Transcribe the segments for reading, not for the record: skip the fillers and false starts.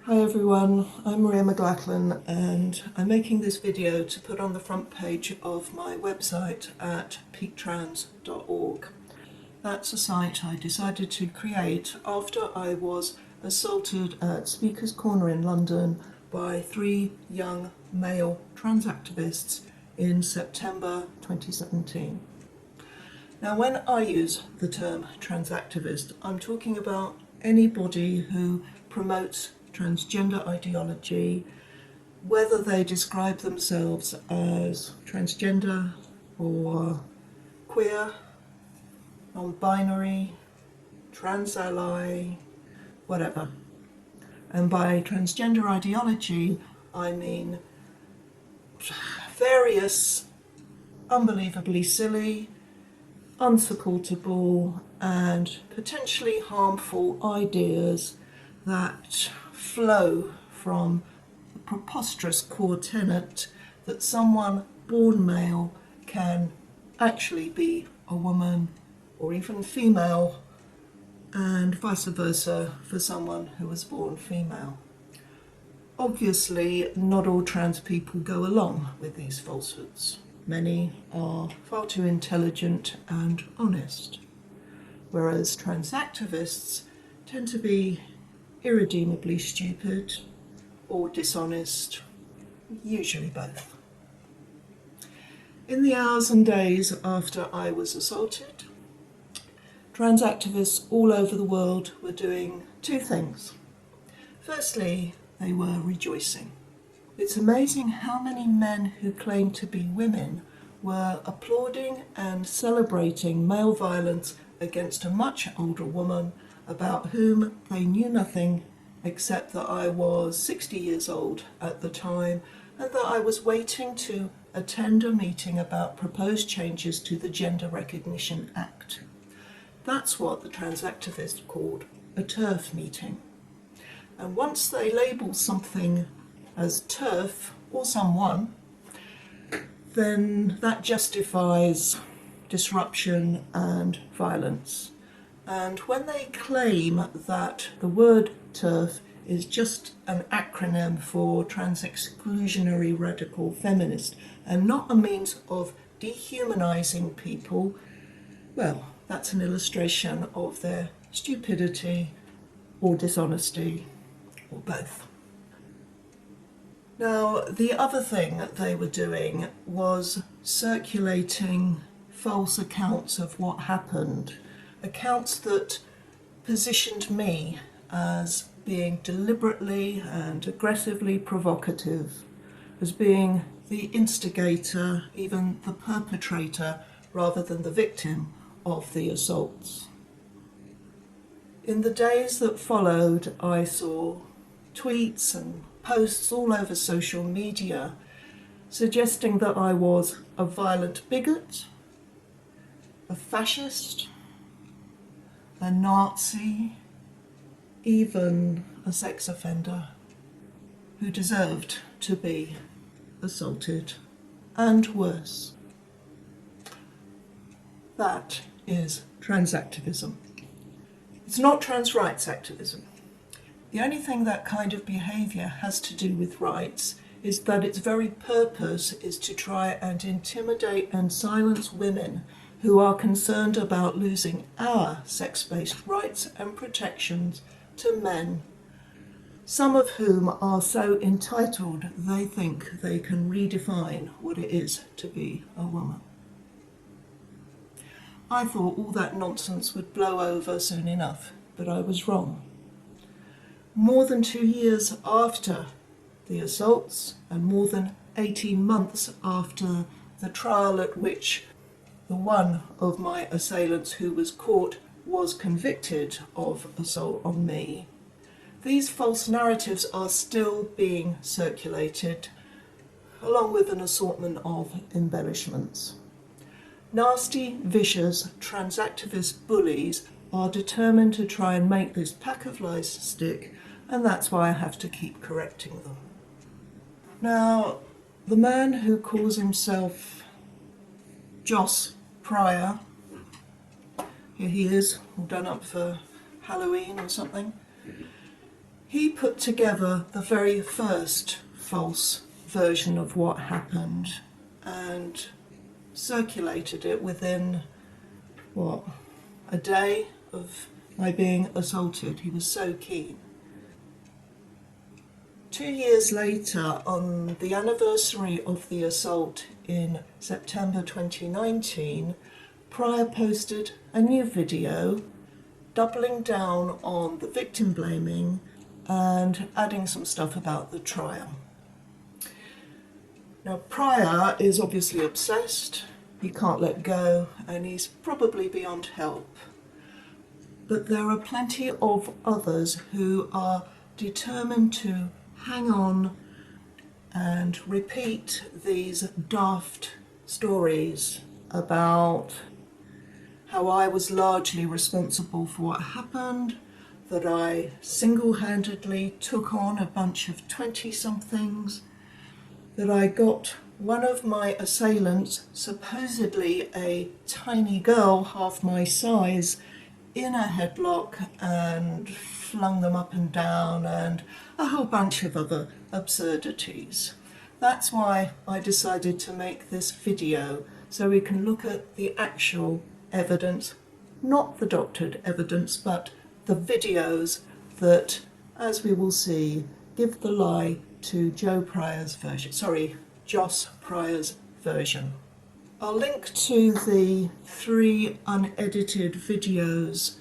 Hi everyone, I'm Maria MacLachlan and I'm making this video to put on the front page of my website at peaktrans.org. That's a site I decided to create after I was assaulted at Speaker's Corner in London by 3 young male trans activists in September 2017. Now, when I use the term trans activist, I'm talking about anybody who promotes transgender ideology, whether they describe themselves as transgender or queer, non-binary, trans ally, whatever. And by transgender ideology, I mean various unbelievably silly, unsupportable and potentially harmful ideas that flow from the preposterous core tenet that someone born male can actually be a woman or even female, and vice versa for someone who was born female. Obviously, not all trans people go along with these falsehoods. Many are far too intelligent and honest, whereas trans activists tend to be irredeemably stupid or dishonest, usually both. In the hours and days after I was assaulted, trans activists all over the world were doing two things. Firstly, they were rejoicing. It's amazing how many men who claim to be women were applauding and celebrating male violence against a much older woman about whom they knew nothing except that I was 60 years old at the time and that I was waiting to attend a meeting about proposed changes to the Gender Recognition Act. That's what the trans activists called a TERF meeting. And once they label something as TERF or someone, then that justifies disruption and violence. And when they claim that the word TERF is just an acronym for trans exclusionary radical feminist and not a means of dehumanizing people, well, that's an illustration of their stupidity or dishonesty or both. Now, the other thing that they were doing was circulating false accounts of what happened, accounts that positioned me as being deliberately and aggressively provocative, as being the instigator, even the perpetrator, rather than the victim of the assaults. In the days that followed, I saw tweets and posts all over social media suggesting that I was a violent bigot, a fascist, a Nazi, even a sex offender who deserved to be assaulted, and worse. That is trans activism. It's not trans rights activism. The only thing that kind of behaviour has to do with rights is that its very purpose is to try and intimidate and silence women who are concerned about losing our sex-based rights and protections to men, some of whom are so entitled they think they can redefine what it is to be a woman. I thought all that nonsense would blow over soon enough, but I was wrong. More than 2 years after the assaults and more than 18 months after the trial at which the one of my assailants who was caught was convicted of assault on me, these false narratives are still being circulated, along with an assortment of embellishments. Nasty, vicious, trans activist bullies are determined to try and make this pack of lies stick, and that's why I have to keep correcting them. Now, the man who calls himself Joss Pryor, here he is, all done up for Halloween or something, he put together the very first false version of what happened and circulated it within, a day of my being assaulted. He was so keen. 2 years later, on the anniversary of the assault in September 2019, Pryor posted a new video doubling down on the victim blaming and adding some stuff about the trial. Now, Pryor is obviously obsessed, he can't let go, and he's probably beyond help. But there are plenty of others who are determined to hang on and repeat these daft stories about how I was largely responsible for what happened, that I single-handedly took on a bunch of 20-somethings, that I got one of my assailants, supposedly a tiny girl half my size, in a headlock and flung them up and down, and a whole bunch of other absurdities. That's why I decided to make this video, so we can look at the actual evidence, not the doctored evidence, but the videos that, as we will see, give the lie to Joss Pryor's version. I'll link to the 3 unedited videos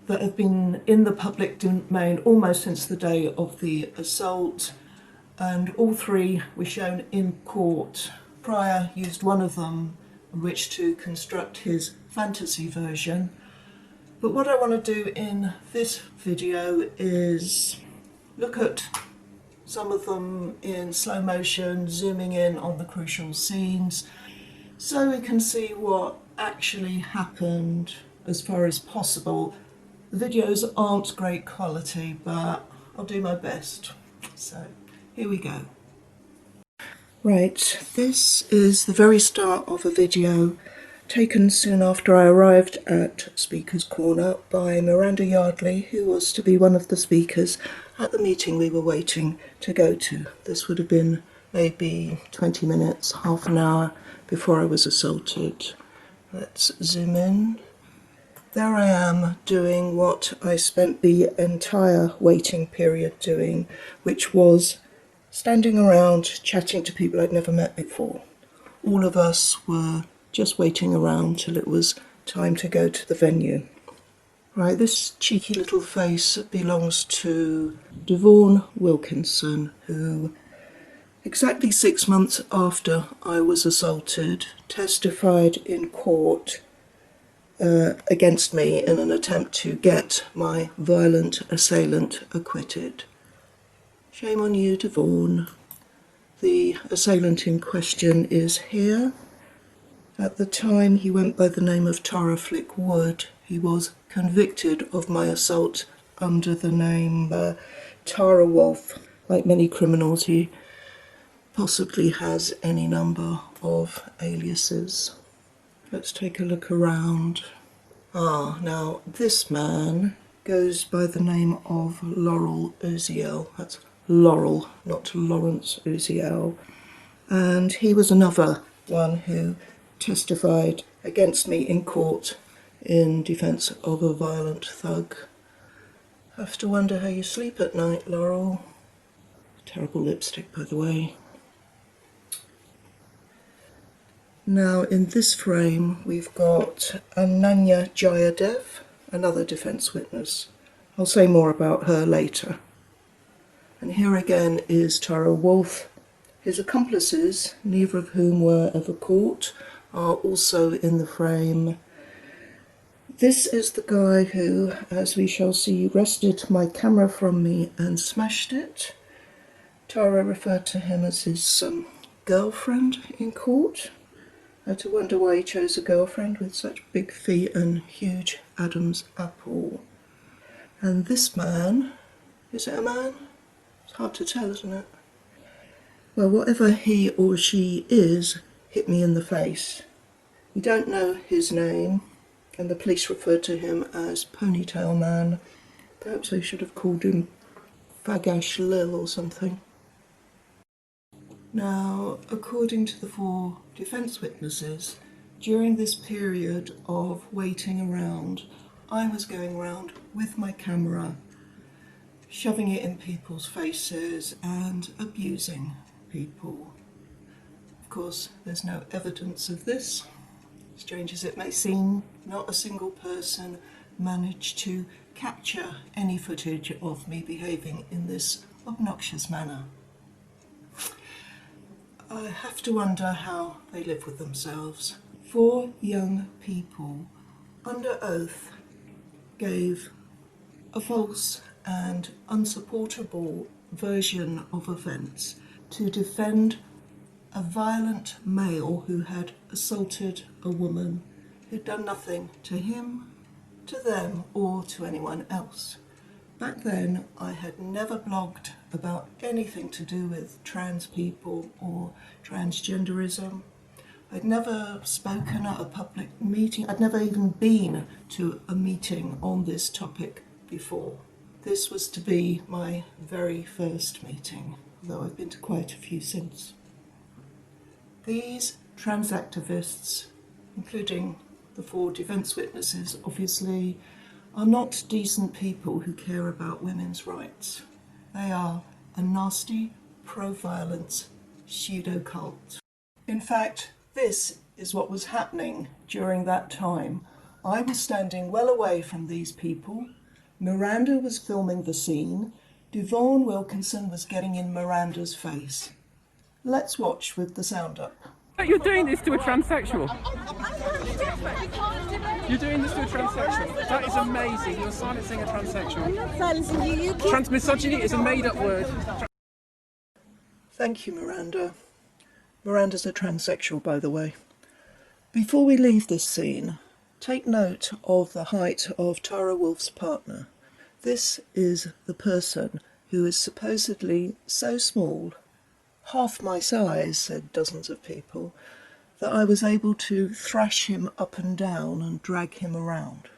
that have been in the public domain almost since the day of the assault, and all 3 were shown in court. Pryor used one of them in which to construct his fantasy version. But what I want to do in this video is look at some of them in slow motion, zooming in on the crucial scenes, so we can see what actually happened as far as possible. The videos aren't great quality, but I'll do my best. So here we go. Right, this is the very start of a video taken soon after I arrived at Speaker's Corner by Miranda Yardley, who was to be one of the speakers at the meeting we were waiting to go to. This would have been maybe 20 minutes, half an hour before I was assaulted. Let's zoom in. There I am doing what I spent the entire waiting period doing, which was standing around chatting to people I'd never met before. All of us were just waiting around till it was time to go to the venue. Right, this cheeky little face belongs to Devon Wilkinson, who exactly 6 months after I was assaulted testified in court against me in an attempt to get my violent assailant acquitted. Shame on you, Devon. The assailant in question is here. At the time he went by the name of Tara Flick Wood. He was convicted of my assault under the name Tara Wolf. Like many criminals, he possibly has any number of aliases. Let's take a look around. Now this man goes by the name of Laurel Uziel. That's Laurel, not Lawrence Uziel. And he was another one who testified against me in court in defence of a violent thug. Have to wonder how you sleep at night, Laurel. Terrible lipstick, by the way. Now in this frame we've got Ananya Jayadev, another defence witness. I'll say more about her later. And here again is Tara Wolf. His accomplices, neither of whom were ever caught, are also in the frame. This is the guy who, as we shall see, wrested my camera from me and smashed it. Tara referred to him as his girlfriend in court. I had to wonder why he chose a girlfriend with such big feet and huge Adam's apple. And this man, is it a man? It's hard to tell, isn't it? Well, whatever he or she is, hit me in the face. We don't know his name, and the police referred to him as Ponytail Man. Perhaps they should have called him Fagash Lil or something. Now, according to the 4 defence witnesses, during this period of waiting around, I was going around with my camera, shoving it in people's faces and abusing people. Of course, there's no evidence of this. Strange as it may seem, not a single person managed to capture any footage of me behaving in this obnoxious manner. I have to wonder how they live with themselves. 4 young people, under oath, gave a false and unsupportable version of events to defend a violent male who had assaulted a woman who'd done nothing to him, to them, or to anyone else. Back then, I had never blogged about anything to do with trans people or transgenderism. I'd never spoken at a public meeting. I'd never even been to a meeting on this topic before. This was to be my very first meeting, though I've been to quite a few since. These trans activists, including the 4 defence witnesses, obviously, are not decent people who care about women's rights. They are a nasty, pro-violence pseudo-cult. In fact, this is what was happening during that time. I was standing well away from these people. Miranda was filming the scene. Devon Wilkinson was getting in Miranda's face. Let's watch with the sound up. You're doing this to a transsexual. You're doing this to a transsexual. That is amazing. You're silencing a transsexual. I'm not silencing you. You keep... Transmisogyny is a made-up word. Thank you, Miranda. Miranda's a transsexual, by the way. Before we leave this scene, take note of the height of Tara Wolff's partner. This is the person who is supposedly so small, half my size, said dozens of people, that I was able to thrash him up and down and drag him around.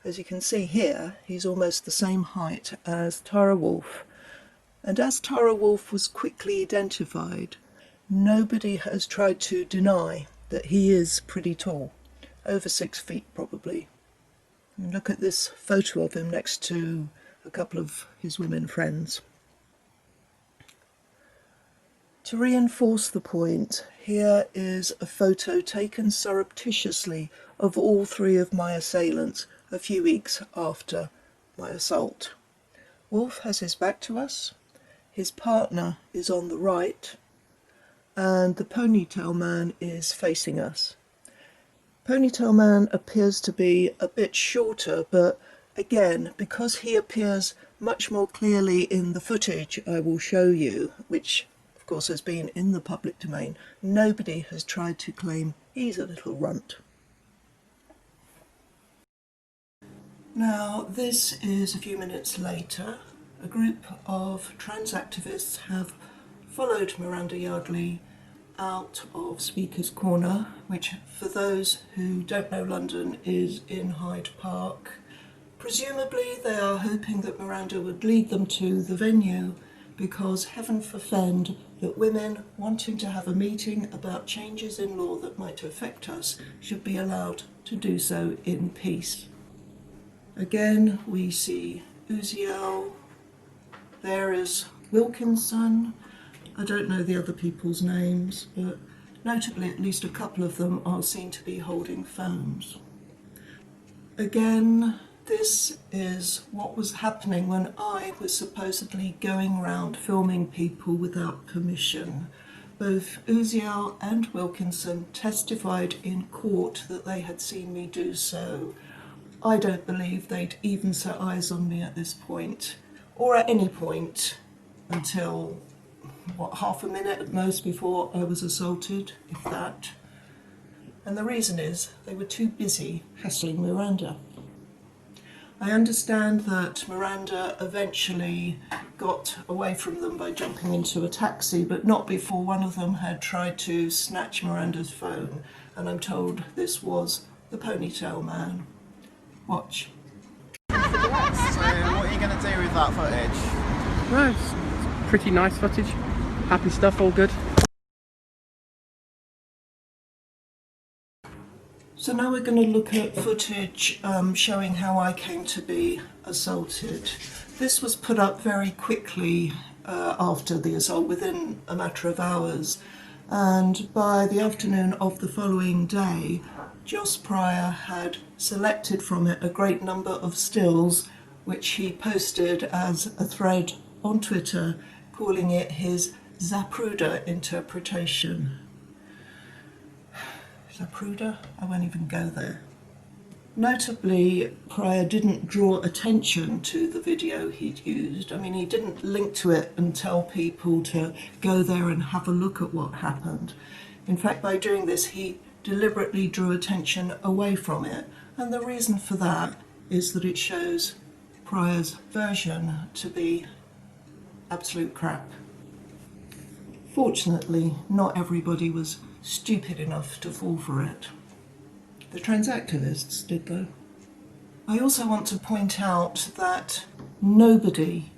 As you can see here, he's almost the same height as Tara Wolff, and as Tara Wolff was quickly identified, nobody has tried to deny that he is pretty tall, over 6 feet probably. And look at this photo of him next to a couple of his women friends. To reinforce the point, here is a photo taken surreptitiously of all 3 of my assailants a few weeks after my assault. Wolff has his back to us, his partner is on the right, and the ponytail man is facing us. Ponytail man appears to be a bit shorter, but again, because he appears much more clearly in the footage I will show you, which of course has been in the public domain, nobody has tried to claim he's a little runt. Now, this is a few minutes later. A group of trans activists have followed Miranda Yardley out of Speaker's Corner, which, for those who don't know London, is in Hyde Park. Presumably they are hoping that Miranda would lead them to the venue, because heaven forfend that women wanting to have a meeting about changes in law that might affect us should be allowed to do so in peace. Again, we see Uziel. There is Wilkinson. I don't know the other people's names, but notably at least a couple of them are seen to be holding phones. Again, this is what was happening when I was supposedly going around filming people without permission. Both Uziel and Wilkinson testified in court that they had seen me do so. I don't believe they'd even set eyes on me at this point, or at any point until, half a minute at most before I was assaulted, if that. And the reason is they were too busy hassling Miranda. I understand that Miranda eventually got away from them by jumping into a taxi, but not before one of them had tried to snatch Miranda's phone, and I'm told this was the ponytail man. Watch. So what are you going to do with that footage? No, it's pretty nice footage. Happy stuff, all good. So now we're going to look at footage showing how I came to be assaulted. This was put up very quickly after the assault, within a matter of hours, and by the afternoon of the following day, Joss Pryor had selected from it a great number of stills which he posted as a thread on Twitter, calling it his Zapruder interpretation. Zapruder? I won't even go there. Notably, Pryor didn't draw attention to the video he'd used. I mean, he didn't link to it and tell people to go there and have a look at what happened. In fact, by doing this, he deliberately drew attention away from it. And the reason for that is that it shows Pryor's version to be absolute crap. Fortunately, not everybody was stupid enough to fall for it. The trans activists did, though. I also want to point out that nobody,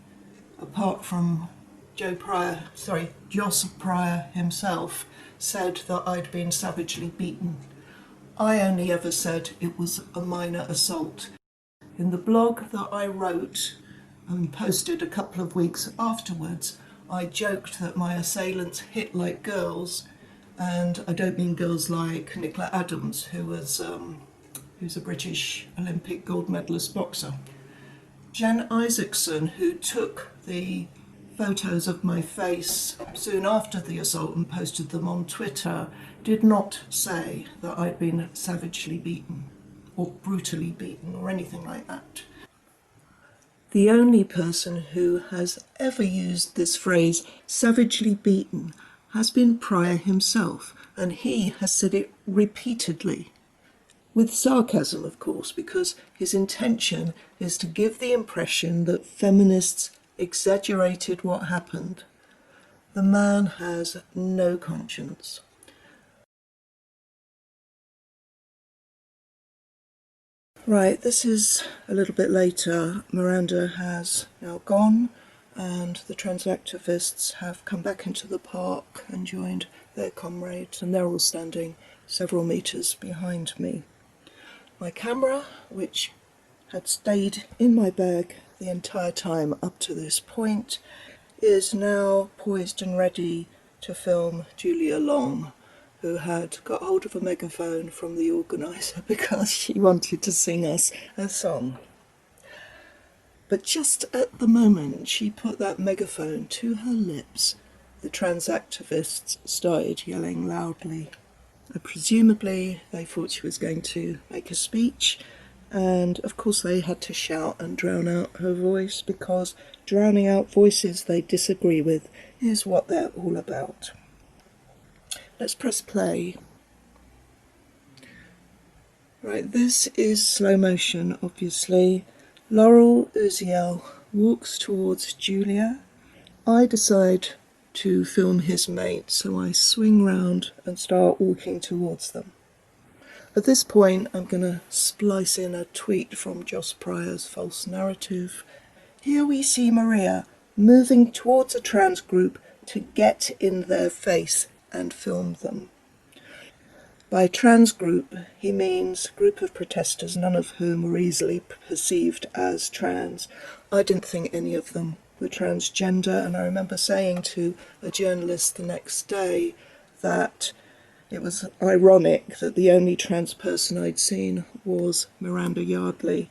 apart from Joss Pryor himself, said that I'd been savagely beaten. I only ever said it was a minor assault. In the blog that I wrote and posted a couple of weeks afterwards, I joked that my assailants hit like girls, and I don't mean girls like Nicola Adams, who's a British Olympic gold medalist boxer. Jen Isaacson, who took the photos of my face soon after the assault and posted them on Twitter, did not say that I'd been savagely beaten or brutally beaten or anything like that. The only person who has ever used this phrase, savagely beaten, has been Pryor himself, and he has said it repeatedly. With sarcasm, of course, because his intention is to give the impression that feminists exaggerated what happened. The man has no conscience. Right, this is a little bit later. Miranda has now gone, and the trans activists have come back into the park and joined their comrades, and they're all standing several metres behind me. My camera, which had stayed in my bag the entire time up to this point, is now poised and ready to film Julia Long, who had got hold of a megaphone from the organiser because she wanted to sing us a song. But just at the moment she put that megaphone to her lips, the trans activists started yelling loudly. Presumably they thought she was going to make a speech, and of course they had to shout and drown out her voice, because drowning out voices they disagree with is what they're all about. Let's press play. Right, this is slow motion, obviously. Laurel Uziel walks towards Julia. I decide to film his mate, so I swing round and start walking towards them. At this point, I'm going to splice in a tweet from Joss Pryor's false narrative. Here we see Maria moving towards a trans group to get in their face and film them. By trans group, he means group of protesters, none of whom were easily perceived as trans. I didn't think any of them were transgender, and I remember saying to a journalist the next day that it was ironic that the only trans person I'd seen was Miranda Yardley,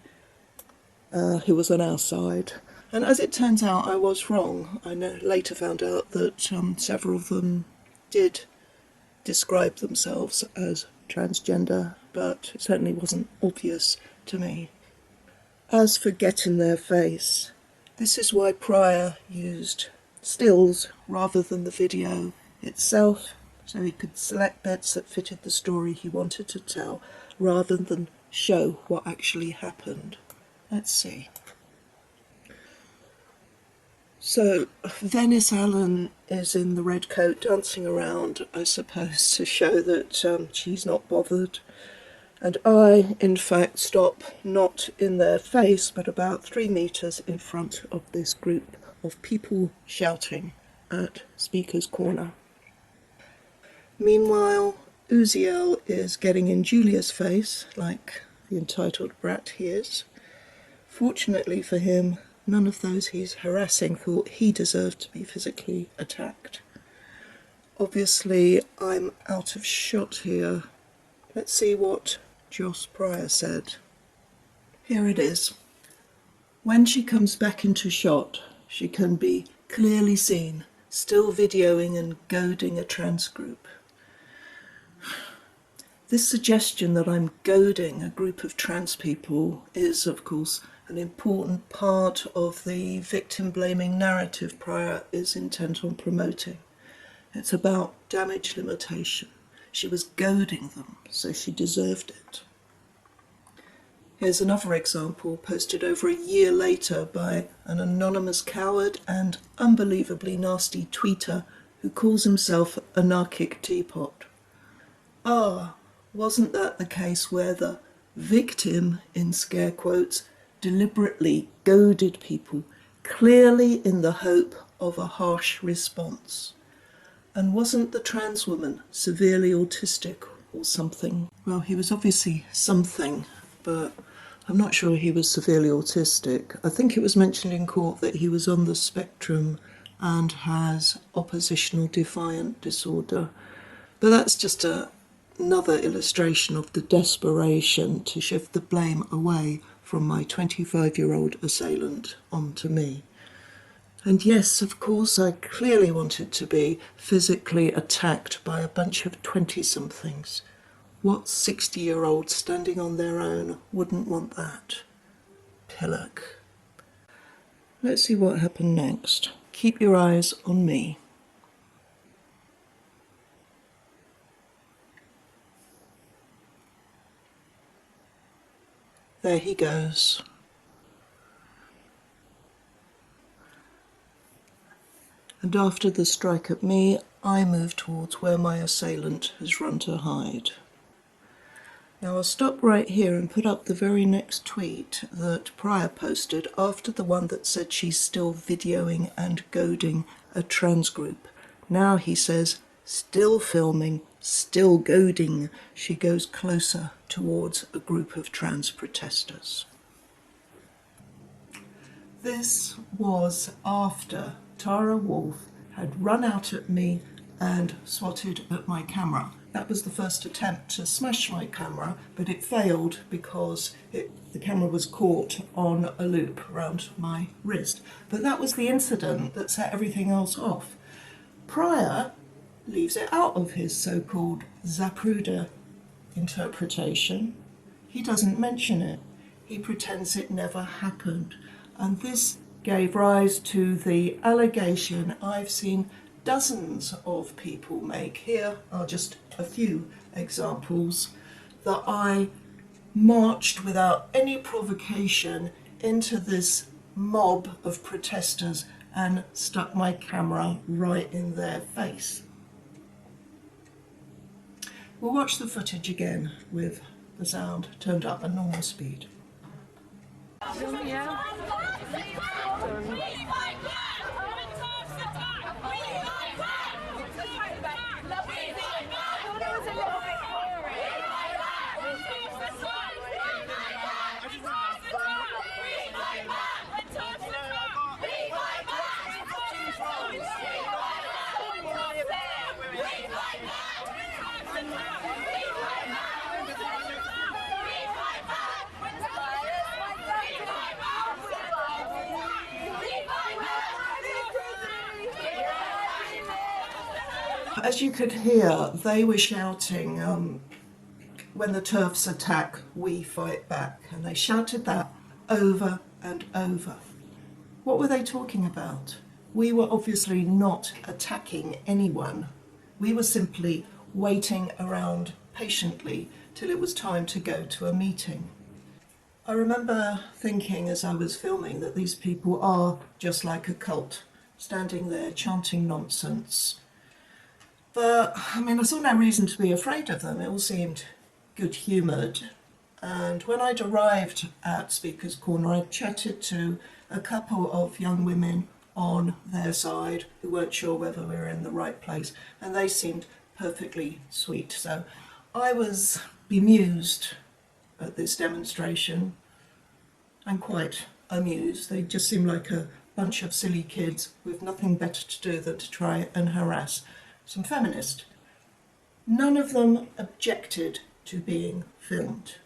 who was on our side. And as it turns out, I was wrong. I later found out that several of them did describe themselves as transgender, but it certainly wasn't obvious to me. As for get in their face, this is why Pryor used stills rather than the video itself, so he could select bits that fitted the story he wanted to tell, rather than show what actually happened. Let's see. So, Venice Allen is in the red coat dancing around, I suppose, to show that she's not bothered. And I, in fact, stop not in their face, but about 3 metres in front of this group of people shouting at Speaker's Corner. Meanwhile, Uziel is getting in Julia's face, like the entitled brat he is. Fortunately for him, none of those he's harassing thought he deserved to be physically attacked. Obviously, I'm out of shot here. Let's see what Joss Pryor said. Here it is. When she comes back into shot, she can be clearly seen, still videoing and goading a trans group. This suggestion that I'm goading a group of trans people is, of course, an important part of the victim-blaming narrative Pryor is intent on promoting. It's about damage limitation. She was goading them, so she deserved it. Here's another example posted over a year later by an anonymous coward and unbelievably nasty tweeter who calls himself Anarchic Teapot. Wasn't that the case where the victim, in scare quotes, deliberately goaded people, clearly in the hope of a harsh response? And wasn't the trans woman severely autistic or something? Well, he was obviously something, but I'm not sure he was severely autistic. I think it was mentioned in court that he was on the spectrum and has oppositional defiant disorder. But that's just another illustration of the desperation to shift the blame away from my 25-year-old assailant onto me. And yes, of course, I clearly wanted to be physically attacked by a bunch of 20-somethings. What 60-year-old standing on their own wouldn't want that? Pillock. Let's see what happened next. Keep your eyes on me. There he goes. And after the strike at me, I move towards where my assailant has run to hide. Now I'll stop right here and put up the very next tweet that Pryor posted after the one that said she's still videoing and goading a trans group. Now he says, still filming, still goading. She goes closer towards a group of trans protesters. This was after Tara Wolfe had run out at me and swatted at my camera. That was the first attempt to smash my camera, but it failed because the camera was caught on a loop around my wrist. But that was the incident that set everything else off. Pryor leaves it out of his so-called Zapruder interpretation. He doesn't mention it. He pretends it never happened. And this gave rise to the allegation I've seen dozens of people make. Here are just a few examples, that I marched without any provocation into this mob of protesters and stuck my camera right in their face. We'll watch the footage again with the sound turned up at normal speed. Yeah. As you could hear, they were shouting, when the TERFs attack, we fight back. And they shouted that over and over. What were they talking about? We were obviously not attacking anyone. We were simply waiting around patiently till it was time to go to a meeting. I remember thinking as I was filming that these people are just like a cult, standing there chanting nonsense. But, I saw no reason to be afraid of them. It all seemed good-humoured. And when I'd arrived at Speaker's Corner, I chatted to a couple of young women on their side who weren't sure whether we were in the right place, and they seemed perfectly sweet. So I was bemused at this demonstration and quite amused. They just seemed like a bunch of silly kids with nothing better to do than to try and harass some feminists. None of them objected to being filmed.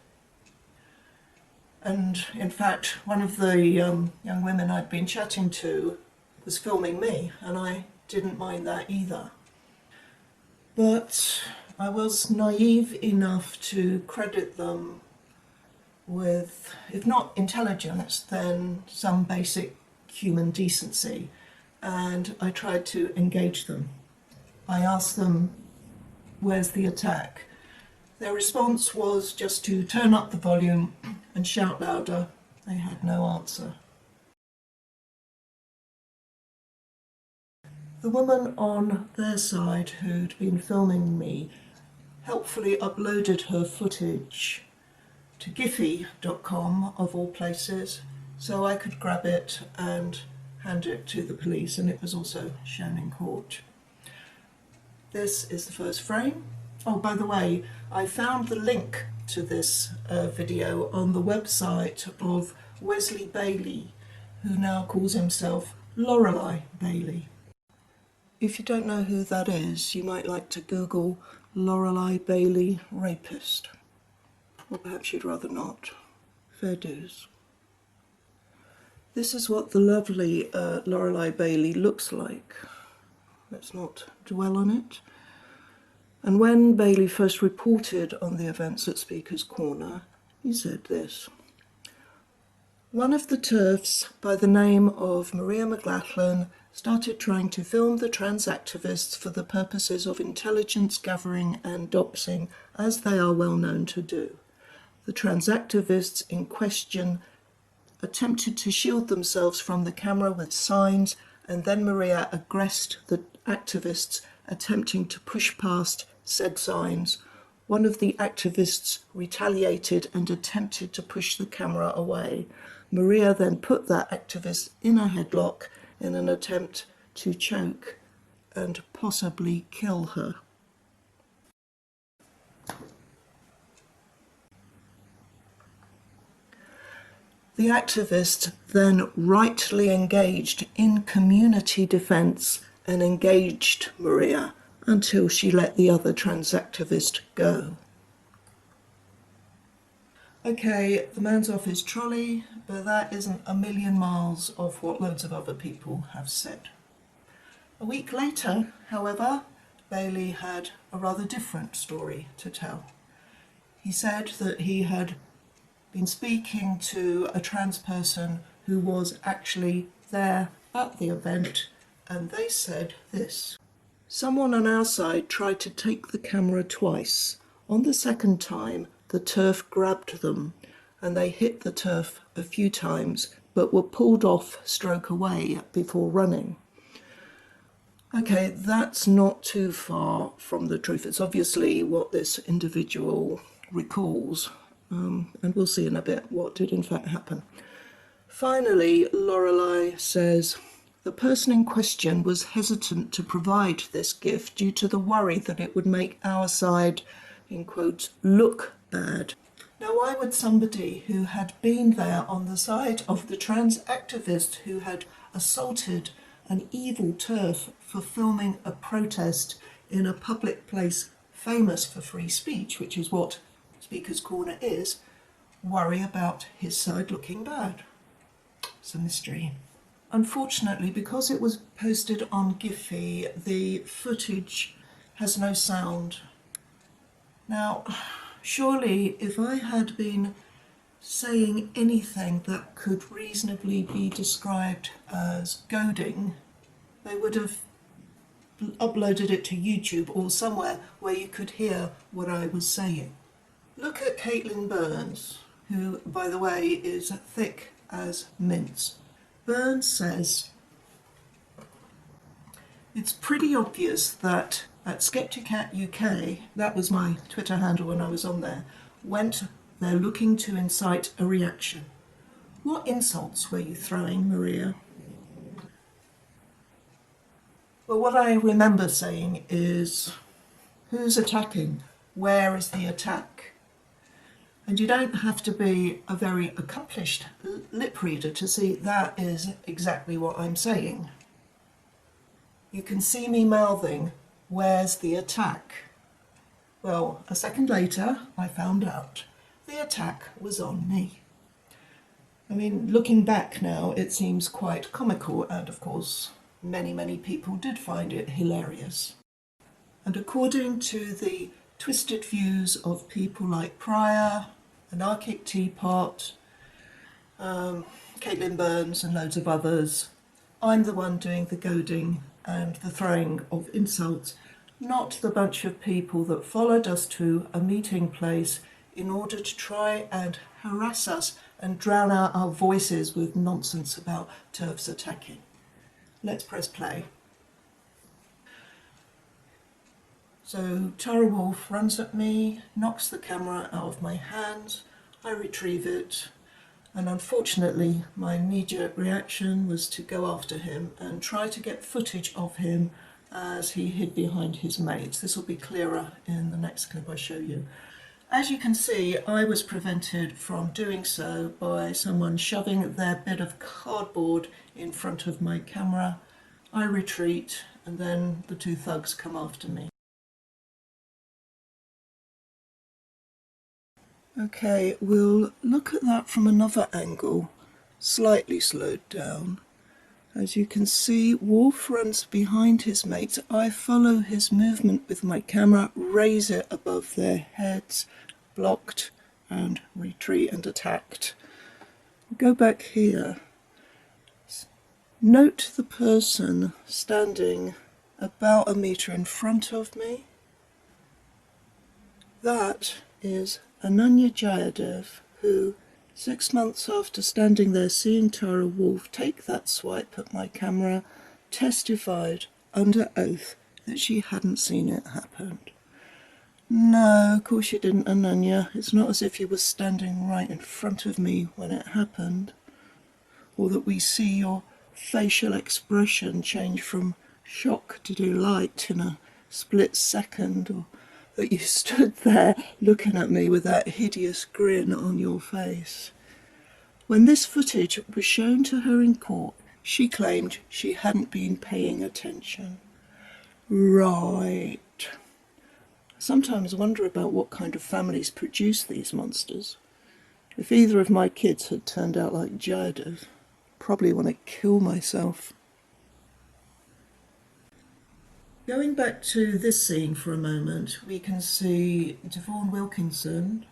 And in fact, one of the young women I'd been chatting to was filming me, and I didn't mind that either. But I was naive enough to credit them with, if not intelligence, then some basic human decency, and I tried to engage them. I asked them, "Where's the attack?" Their response was just to turn up the volume and shout louder. They had no answer. The woman on their side who'd been filming me helpfully uploaded her footage to Giphy.com, of all places, so I could grab it and hand it to the police, and it was also shown in court. This is the first frame. Oh, by the way, I found the link to this video on the website of Wesley Bailey, who now calls himself Lorelei Bailey. If you don't know who that is, you might like to Google Lorelei Bailey rapist. Or perhaps you'd rather not. Fair dues. This is what the lovely Lorelei Bailey looks like. Let's not dwell on it. And when Bailey first reported on the events at Speaker's Corner, he said this: "One of the TERFs by the name of Maria MacLachlan started trying to film the trans activists for the purposes of intelligence gathering and doxing, as they are well known to do. The trans activists in question attempted to shield themselves from the camera with signs, and then Maria aggressed the activists attempting to push past said signs. One of the activists retaliated and attempted to push the camera away. Maria then put that activist in a headlock in an attempt to choke and possibly kill her." The activist then rightly engaged in community defence and engaged Maria until she let the other trans activist go. Okay, the man's off his trolley, but that isn't a million miles off what loads of other people have said. A week later, however, Bailey had a rather different story to tell. He said that he had been speaking to a trans person who was actually there at the event, and they said this: "Someone on our side tried to take the camera twice. On the second time, the TERF grabbed them, and they hit the TERF a few times, but were pulled off stroke away before running." Okay, that's not too far from the truth. It's obviously what this individual recalls, and we'll see in a bit what did in fact happen. Finally, Lorelei says, "The person in question was hesitant to provide this gift due to the worry that it would make our side, in quotes, look bad." Now, why would somebody who had been there on the side of the trans activist who had assaulted an evil TERF for filming a protest in a public place famous for free speech, which is what Speaker's Corner is, worry about his side looking bad? It's a mystery. Unfortunately, because it was posted on Giphy, the footage has no sound. Now, surely if I had been saying anything that could reasonably be described as goading, they would have uploaded it to YouTube or somewhere where you could hear what I was saying. Look at Caitlin Burns, who, by the way, is thick as mince. Burns says, "It's pretty obvious that at Skepticat UK, that was my Twitter handle when I was on there, went there looking to incite a reaction. What insults were you throwing, Maria?" Well, what I remember saying is, who's attacking? Where is the attack? And you don't have to be a very accomplished lip reader to see that is exactly what I'm saying. You can see me mouthing, where's the attack? Well, a second later, I found out the attack was on me. I mean, looking back now, it seems quite comical, and of course, many people did find it hilarious. And according to the twisted views of people like Pryor, Anarchic Teapot, Caitlin Burns and loads of others, I'm the one doing the goading and the throwing of insults, not the bunch of people that followed us to a meeting place in order to try and harass us and drown out our voices with nonsense about TERFs attacking. Let's press play. So Tara Wolff runs at me, knocks the camera out of my hands, I retrieve it, and unfortunately my knee-jerk reaction was to go after him and try to get footage of him as he hid behind his mates. This will be clearer in the next clip I show you. As you can see, I was prevented from doing so by someone shoving their bit of cardboard in front of my camera. I retreat, and then the two thugs come after me. Okay, we'll look at that from another angle, slightly slowed down. As you can see, Wolf runs behind his mates. I follow his movement with my camera, raise it above their heads, blocked and retreat and attacked. Go back here. Note the person standing about a metre in front of me. That is Ananya Jayadev, who 6 months after standing there seeing Tara Wolff take that swipe at my camera, testified under oath that she hadn't seen it happen. No, of course you didn't, Ananya. It's not as if you were standing right in front of me when it happened, or that we see your facial expression change from shock to delight in a split second, or that you stood there looking at me with that hideous grin on your face. When this footage was shown to her in court, she claimed she hadn't been paying attention. Right. I sometimes wonder about what kind of families produce these monsters. If either of my kids had turned out like Jayadev, I'd probably want to kill myself. Going back to this scene for a moment, we can see Devon Wilkinson,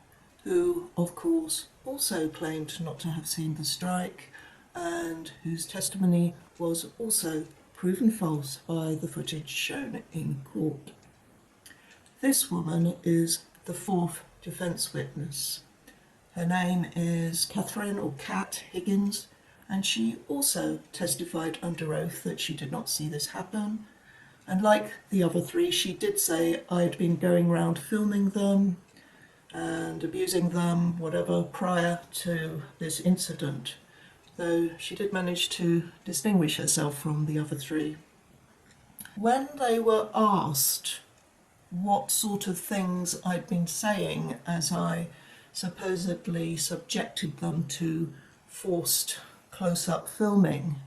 who, of course, also claimed not to have seen the strike, and whose testimony was also proven false by the footage shown in court. This woman is the fourth defence witness. Her name is Catherine or Kat Higgins, and she also testified under oath that she did not see this happen. And like the other three, she did say I'd been going around filming them and abusing them, whatever, prior to this incident, though she did manage to distinguish herself from the other three. When they were asked what sort of things I'd been saying as I supposedly subjected them to forced close-up filming,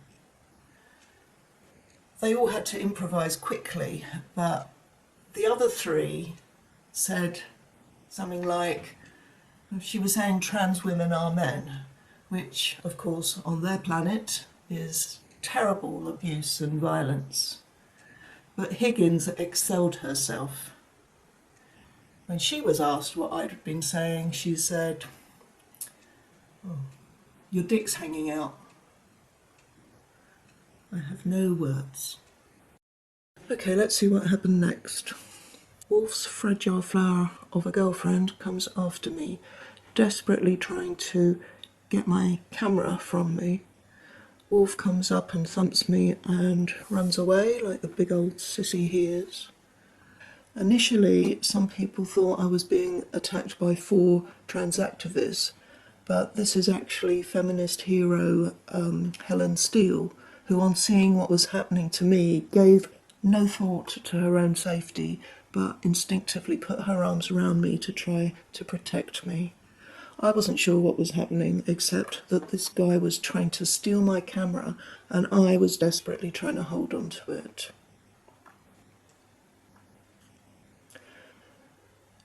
they all had to improvise quickly, but the other three said something like, she was saying trans women are men, which of course on their planet is terrible abuse and violence. But Higgins excelled herself. When she was asked what I'd been saying, she said, "Oh, your dick's hanging out." I have no words. Okay, let's see what happened next. Wolf's fragile flower of a girlfriend comes after me, desperately trying to get my camera from me. Wolf comes up and thumps me and runs away like the big old sissy he is. Initially, some people thought I was being attacked by 4 trans activists, but this is actually feminist hero Helen Steele, who, on seeing what was happening to me, gave no thought to her own safety, but instinctively put her arms around me to try to protect me. I wasn't sure what was happening, except that this guy was trying to steal my camera and I was desperately trying to hold on to it.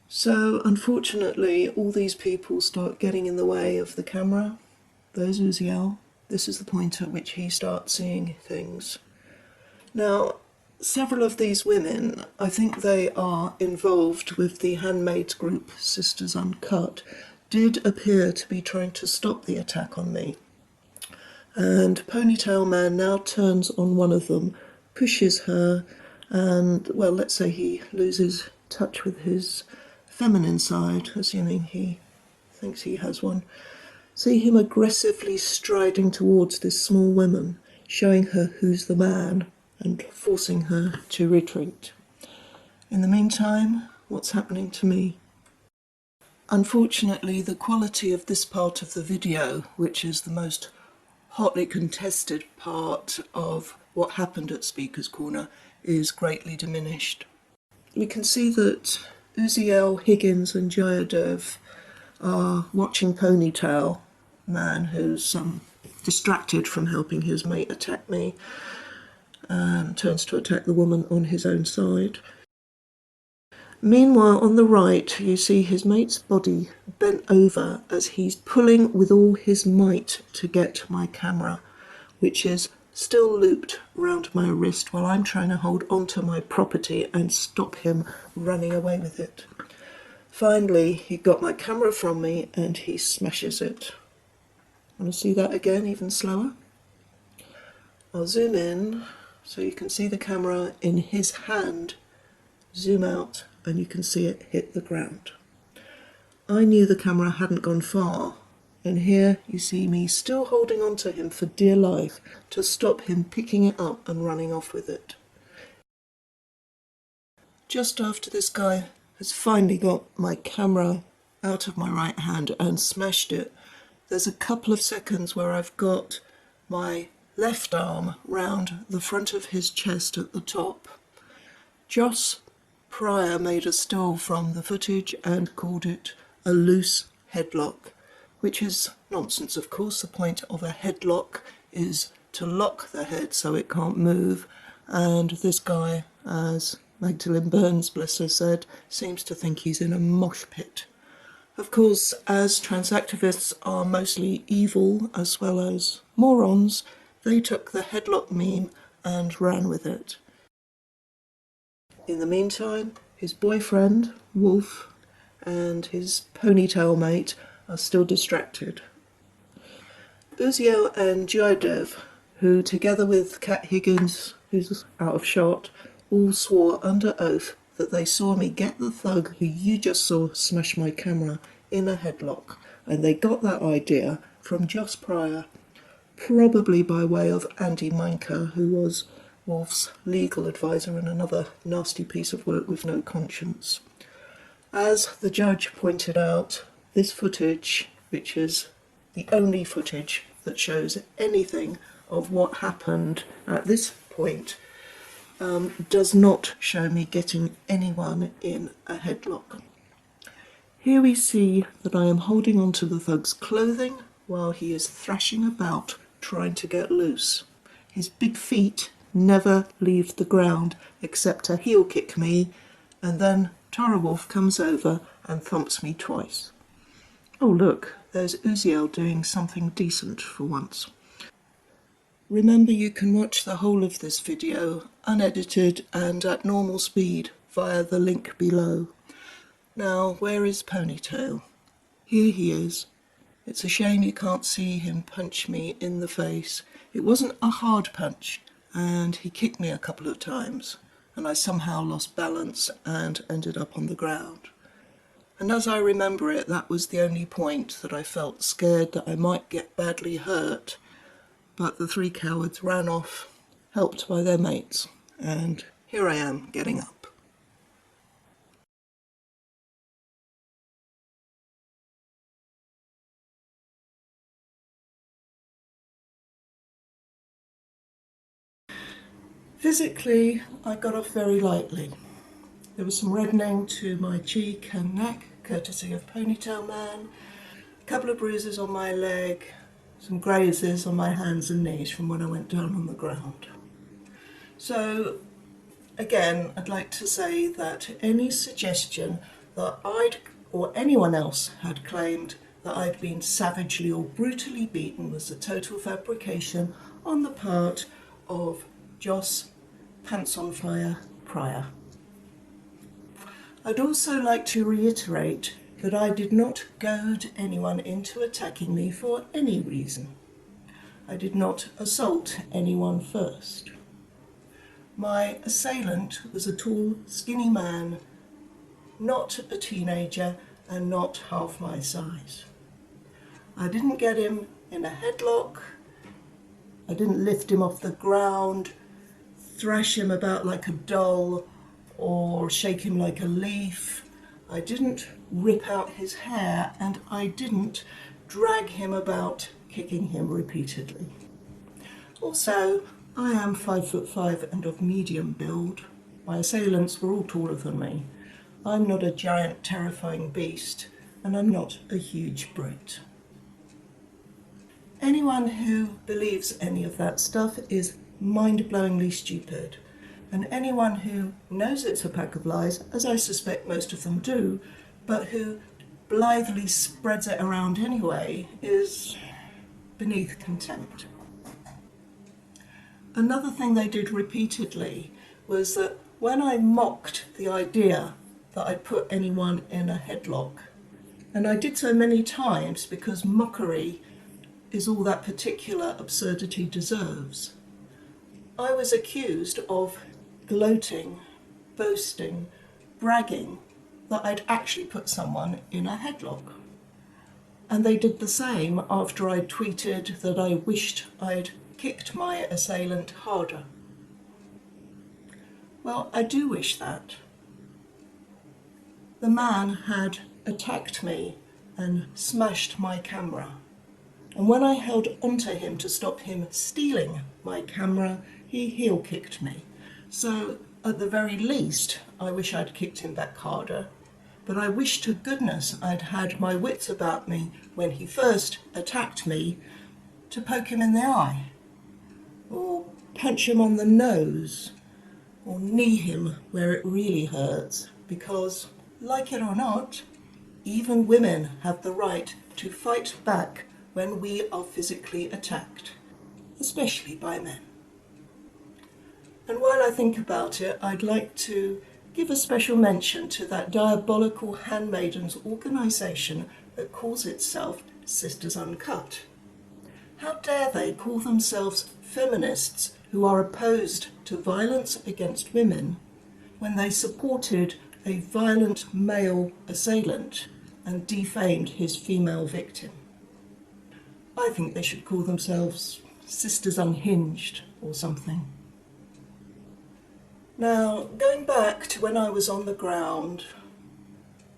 So, unfortunately, all these people start getting in the way of the camera. There's Uziel. This is the point at which he starts seeing things. Now, several of these women, I think they are involved with the handmaids group Sisters Uncut, did appear to be trying to stop the attack on me. And Ponytail Man now turns on one of them, pushes her, and, well, let's say he loses touch with his feminine side, assuming he thinks he has one. See him aggressively striding towards this small woman, showing her who's the man and forcing her to retreat. In the meantime, what's happening to me? Unfortunately, the quality of this part of the video, which is the most hotly contested part of what happened at Speaker's Corner, is greatly diminished. We can see that Uziel, Higgins and Jayadov are watching Ponytail Man, who's distracted from helping his mate attack me, and turns to attack the woman on his own side. Meanwhile, on the right, you see his mate's body bent over as he's pulling with all his might to get my camera, which is still looped round my wrist while I'm trying to hold onto my property and stop him running away with it. Finally, he got my camera from me and he smashes it. Want to see that again, even slower? I'll zoom in so you can see the camera in his hand. Zoom out and you can see it hit the ground. I knew the camera hadn't gone far, and here you see me still holding on to him for dear life to stop him picking it up and running off with it. Just after this guy has finally got my camera out of my right hand and smashed it, there's a couple of seconds where I've got my left arm round the front of his chest at the top. Joss Pryor made a still from the footage and called it a loose headlock, which is nonsense, of course. The point of a headlock is to lock the head so it can't move, and this guy, as Magdalene Burns, bless her, said, seems to think he's in a mosh pit. Of course, as trans activists are mostly evil as well as morons, they took the headlock meme and ran with it. In the meantime, his boyfriend, Wolf, and his ponytail mate are still distracted. Uziel and Jayadov, who together with Kat Higgins, who's out of shot, all swore under oath that they saw me get the thug who you just saw smash my camera in a headlock, and they got that idea from Joss Pryor, probably by way of Andy Minker, who was Wolf's legal advisor and another nasty piece of work with no conscience. As the judge pointed out, this footage, which is the only footage that shows anything of what happened at this point, does not show me getting anyone in a headlock. Here we see that I am holding onto the thug's clothing while he is thrashing about trying to get loose. His big feet never leave the ground except to heel kick me, and then Tara Wolf comes over and thumps me twice. Oh look, there's Uziel doing something decent for once. Remember, you can watch the whole of this video unedited and at normal speed via the link below. Now, where is Ponytail? Here he is. It's a shame you can't see him punch me in the face. It wasn't a hard punch, and he kicked me a couple of times, and I somehow lost balance and ended up on the ground. And as I remember it, that was the only point that I felt scared that I might get badly hurt. But the three cowards ran off, helped by their mates, and here I am getting up. Physically, I got off very lightly. There was some reddening to my cheek and neck, courtesy of Ponytail Man, a couple of bruises on my leg, some grazes on my hands and knees from when I went down on the ground. So, again, I'd like to say that any suggestion that I'd or anyone else had claimed that I'd been savagely or brutally beaten was a total fabrication on the part of Joss Pants on Fire Pryor. I'd also like to reiterate that I did not goad anyone into attacking me for any reason. I did not assault anyone first. My assailant was a tall, skinny man, not a teenager and not half my size. I didn't get him in a headlock. I didn't lift him off the ground, thrash him about like a doll, or shake him like a leaf. I didn't rip out his hair, and I didn't drag him about, kicking him repeatedly. Also, I am 5'5" and of medium build. My assailants were all taller than me. I'm not a giant, terrifying beast, and I'm not a huge Brit. Anyone who believes any of that stuff is mind-blowingly stupid, and anyone who knows it's a pack of lies, as I suspect most of them do, but who blithely spreads it around anyway, is beneath contempt. Another thing they did repeatedly was that when I mocked the idea that I'd put anyone in a headlock, and I did so many times because mockery is all that particular absurdity deserves, I was accused of gloating, boasting, bragging that I'd actually put someone in a headlock. And they did the same after I tweeted that I wished I'd kicked my assailant harder. Well, I do wish that. The man had attacked me and smashed my camera. And when I held onto him to stop him stealing my camera, he heel kicked me. So at the very least, I wish I'd kicked him back harder. But I wish to goodness I'd had my wits about me when he first attacked me to poke him in the eye, or punch him on the nose, or knee him where it really hurts, because, like it or not, even women have the right to fight back when we are physically attacked, especially by men. And while I think about it, I'd like to give a special mention to that diabolical handmaidens organisation that calls itself Sisters Uncut. How dare they call themselves feminists who are opposed to violence against women when they supported a violent male assailant and defamed his female victim? I think they should call themselves Sisters Unhinged or something. Now, going back to when I was on the ground,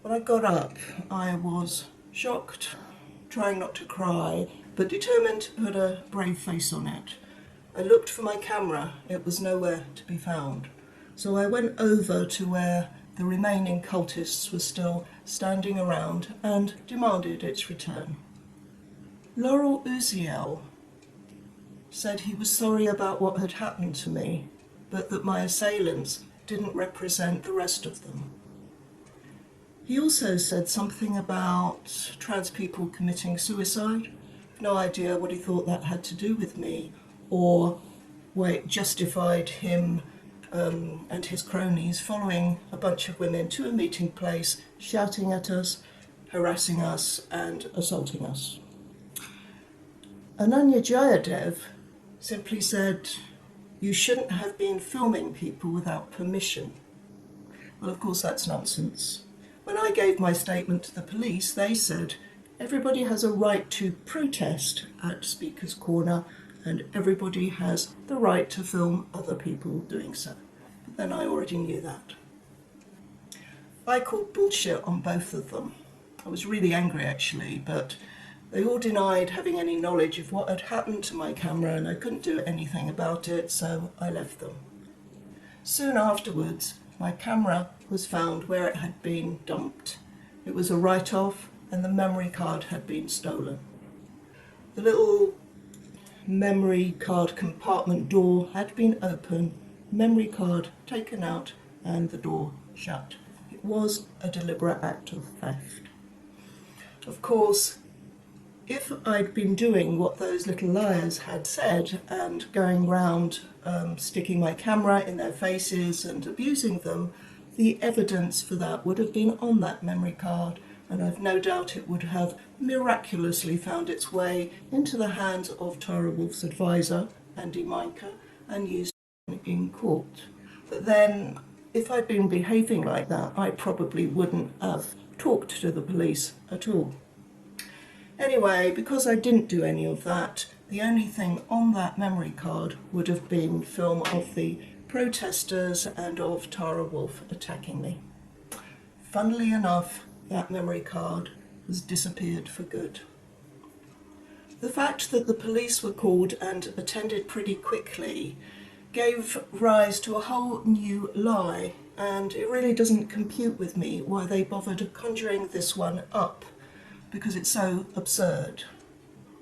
when I got up, I was shocked, trying not to cry, but determined to put a brave face on it. I looked for my camera, it was nowhere to be found. So I went over to where the remaining cultists were still standing around and demanded its return. Laurel Uziel said he was sorry about what had happened to me, but that my assailants didn't represent the rest of them. He also said something about trans people committing suicide. No idea what he thought that had to do with me, or why it justified him and his cronies following a bunch of women to a meeting place, shouting at us, harassing us, and assaulting us. Ananya Jayadev simply said, "You shouldn't have been filming people without permission." Well, of course, that's nonsense. When I gave my statement to the police, they said, everybody has a right to protest at Speaker's Corner, and everybody has the right to film other people doing so. But then I already knew that. I called bullshit on both of them. I was really angry, actually, but they all denied having any knowledge of what had happened to my camera, and I couldn't do anything about it, so I left them. Soon afterwards, my camera was found where it had been dumped. It was a write-off and the memory card had been stolen. The little memory card compartment door had been open, memory card taken out and the door shut. It was a deliberate act of theft. Of course, if I'd been doing what those little liars had said and going round sticking my camera in their faces and abusing them, the evidence for that would have been on that memory card, and I've no doubt it would have miraculously found its way into the hands of Tara Wolff's advisor, Andy Meinker, and used in court. But then, if I'd been behaving like that, I probably wouldn't have talked to the police at all. Anyway, because I didn't do any of that, the only thing on that memory card would have been film of the protesters and of Tara Wolff attacking me. Funnily enough, that memory card has disappeared for good. The fact that the police were called and attended pretty quickly gave rise to a whole new lie, and it really doesn't compute with me why they bothered conjuring this one up, because it's so absurd.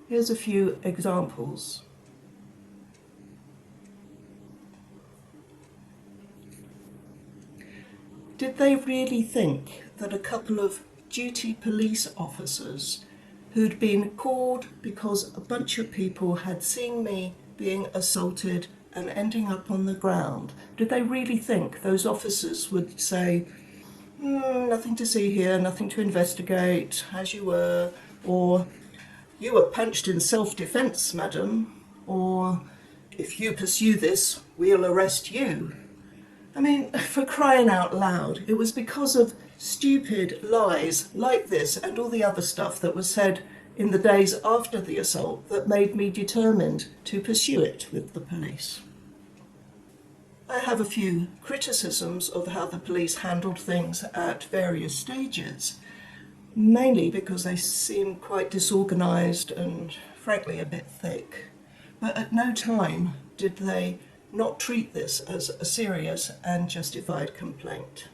Here's a few examples. Did they really think that a couple of duty police officers who'd been called because a bunch of people had seen me being assaulted and ending up on the ground, did they really think those officers would say, nothing to see here, nothing to investigate, as you were, or you were punched in self-defence, madam, or if you pursue this, we'll arrest you? I mean, for crying out loud, it was because of stupid lies like this and all the other stuff that was said in the days after the assault that made me determined to pursue it with the police. I have a few criticisms of how the police handled things at various stages, mainly because they seem quite disorganised and frankly a bit thick. But at no time did they not treat this as a serious and justified complaint.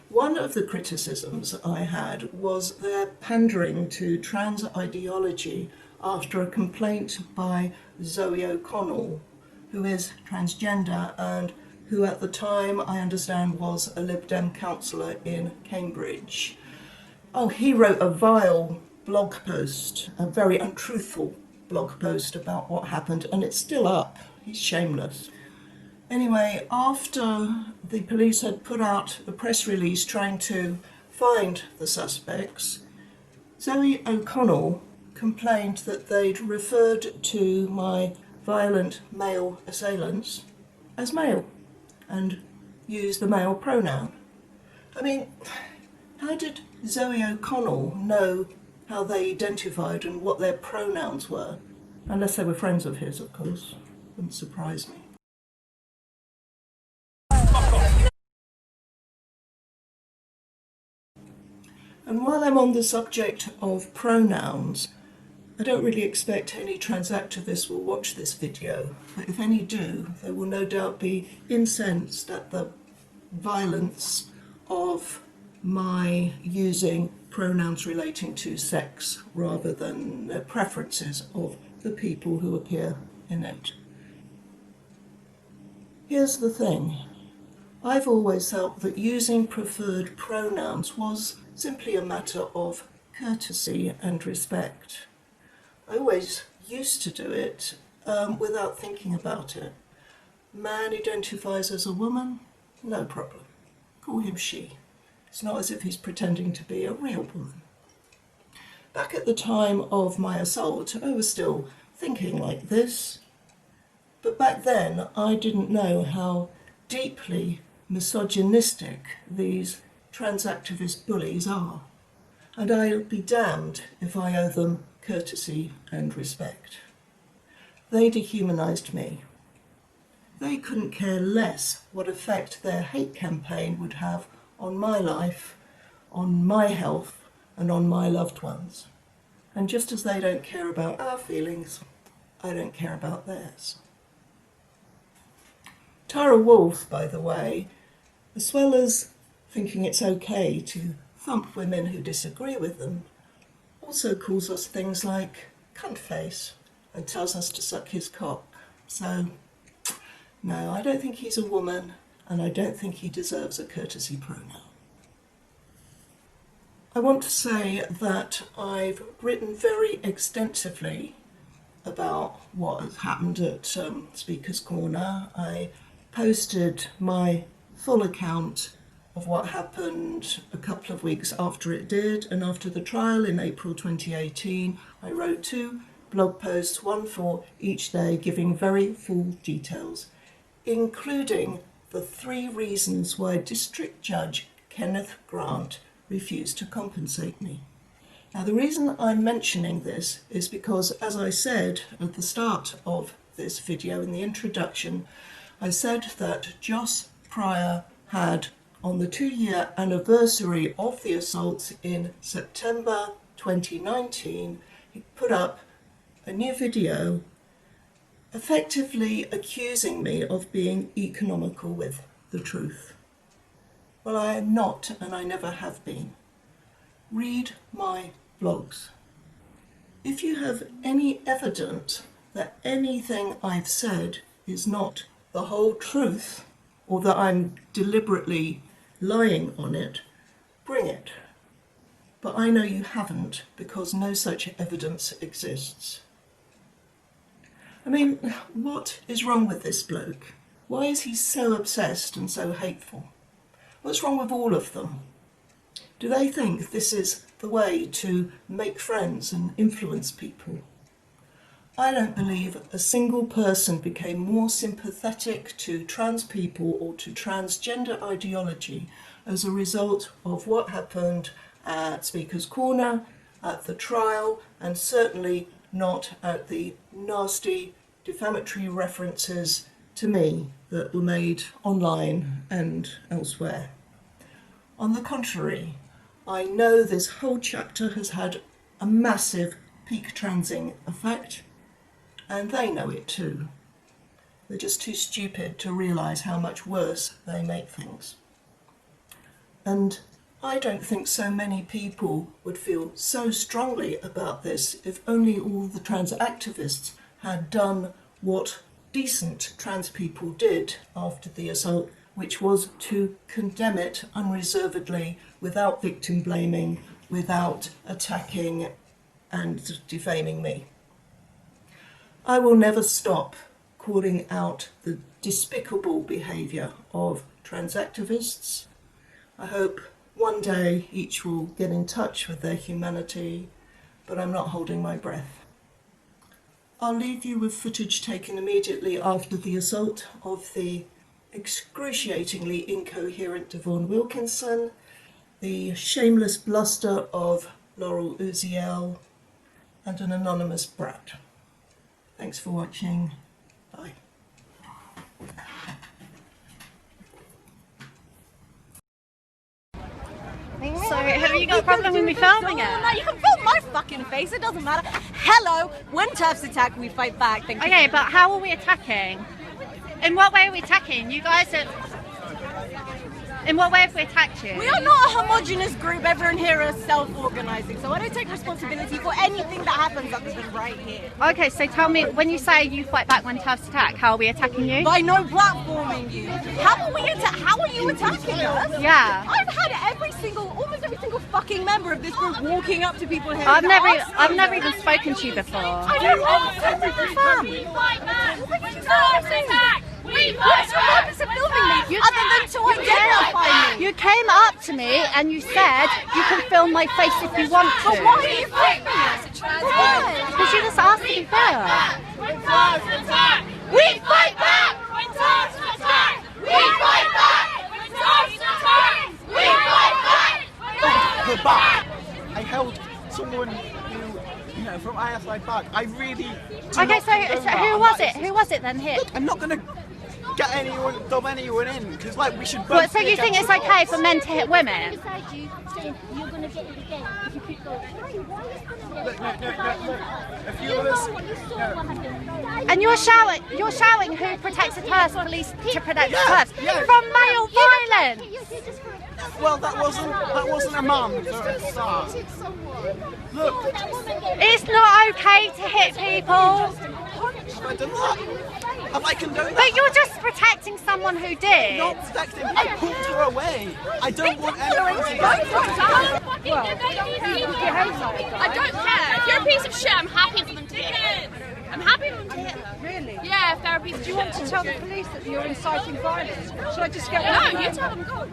One of the criticisms I had was their pandering to trans ideology after a complaint by Zoe O'Connell, who is transgender and who at the time, I understand, was a Lib Dem councillor in Cambridge. Oh, he wrote a vile blog post, a very untruthful blog post about what happened, and it's still up. He's shameless. Anyway, after the police had put out a press release trying to find the suspects, Zoe O'Connell complained that they'd referred to my violent male assailants as male and used the male pronoun. I mean, how did Zoe O'Connell know how they identified and what their pronouns were? Unless they were friends of his, of course. Wouldn't surprise me. And while I'm on the subject of pronouns, I don't really expect any trans activists will watch this video, but if any do, they will no doubt be incensed at the violence of my using pronouns relating to sex rather than the preferences of the people who appear in it. Here's the thing. I've always felt that using preferred pronouns was simply a matter of courtesy and respect. I always used to do it without thinking about it. Man identifies as a woman, no problem. Call him she. It's not as if he's pretending to be a real woman. Back at the time of my assault, I was still thinking like this. But back then, I didn't know how deeply misogynistic these trans activist bullies are. And I'll be damned if I owe them courtesy and respect. They dehumanised me. They couldn't care less what effect their hate campaign would have on my life, on my health, and on my loved ones. And just as they don't care about our feelings, I don't care about theirs. Tara Wolff, by the way, as well as thinking it's okay to thump women who disagree with them, also calls us things like cunt face and tells us to suck his cock. So, no, I don't think he's a woman, and I don't think he deserves a courtesy pronoun. I want to say that I've written very extensively about what has happened at Speaker's Corner. I posted my full account of what happened a couple of weeks after it did, and after the trial in April 2018, I wrote 2 blog posts, one for each day, giving very full details, including the 3 reasons why District Judge Kenneth Grant refused to compensate me. Now, the reason I'm mentioning this is because, as I said at the start of this video in the introduction, I said that Joss Pryor had, on the 2-year anniversary of the assaults in September 2019, he put up a new video effectively accusing me of being economical with the truth. Well, I am not, and I never have been. Read my blogs. If you have any evidence that anything I've said is not the whole truth, or that I'm deliberately lying on it, bring it. But I know you haven't, because no such evidence exists. I mean, what is wrong with this bloke? Why is he so obsessed and so hateful? What's wrong with all of them? Do they think this is the way to make friends and influence people? I don't believe a single person became more sympathetic to trans people or to transgender ideology as a result of what happened at Speaker's Corner, at the trial, and certainly not at the nasty defamatory references to me that were made online and elsewhere. On the contrary, I know this whole chapter has had a massive peak transing effect, and they know it too. They're just too stupid to realise how much worse they make things. And I don't think so many people would feel so strongly about this if only all the trans activists had done what decent trans people did after the assault, which was to condemn it unreservedly, without victim blaming, without attacking and defaming me. I will never stop calling out the despicable behaviour of trans activists. I hope one day each will get in touch with their humanity, but I'm not holding my breath. I'll leave you with footage taken immediately after the assault of the excruciatingly incoherent Devon Wilkinson, the shameless bluster of Laurel Uziel, and an anonymous brat. Thanks for watching. Bye. So, have you got a problem with me filming it? No, you can film my fucking face, it doesn't matter. Hello, when TERFs attack, we fight back. Thank you. Okay, but how are we attacking? In what way are we attacking? You guys are... In what way have we attacked you? We are not a homogenous group, everyone here is self-organising, so I don't take responsibility for anything that happens other than right here. Okay, so tell me, when you say you fight back when TERFs attack, how are we attacking you? By no platforming you. How are you attacking us? Yeah. I've had almost every single fucking member of this group walking up to people here. I've never even spoken to you before. I don't understand. We fight back. TERFs attack. We fight What's the back. purpose of filming me? Other than to identify me. You came up to me and you said you can film my face if you want to. But why are you filming me? Because you just asked to be filmed. When TERFs attack. We fight back. When TERFs attack. We fight back. When TERFs attack. We fight back. Her back. I held someone who, from ISI back. I really do Okay, not so condone that. who was it? Who was it then hit? I'm not going to get dub anyone in, because like we should both What, so be you think against it's the okay laws. for men to hit women? Beside you, saying you're gonna get it again if you keep Look. A few of us. And you're shouting who protects the purse, police to protect the purse yeah. from male violence. Well, that wasn't a mum for a start. Look, It's not okay to hit people. have I done that? Have I condoned that? But you're just protecting someone who did. Not protecting. I pulled her away. I don't want anyone to get I don't care. If you're a piece of shit, I'm happy for them to hit her. I'm happy for them to hit her. Really? Yeah, if they're a piece of shit. Do you want to tell the police that you're inciting violence? Should I just get No, you tell them, go.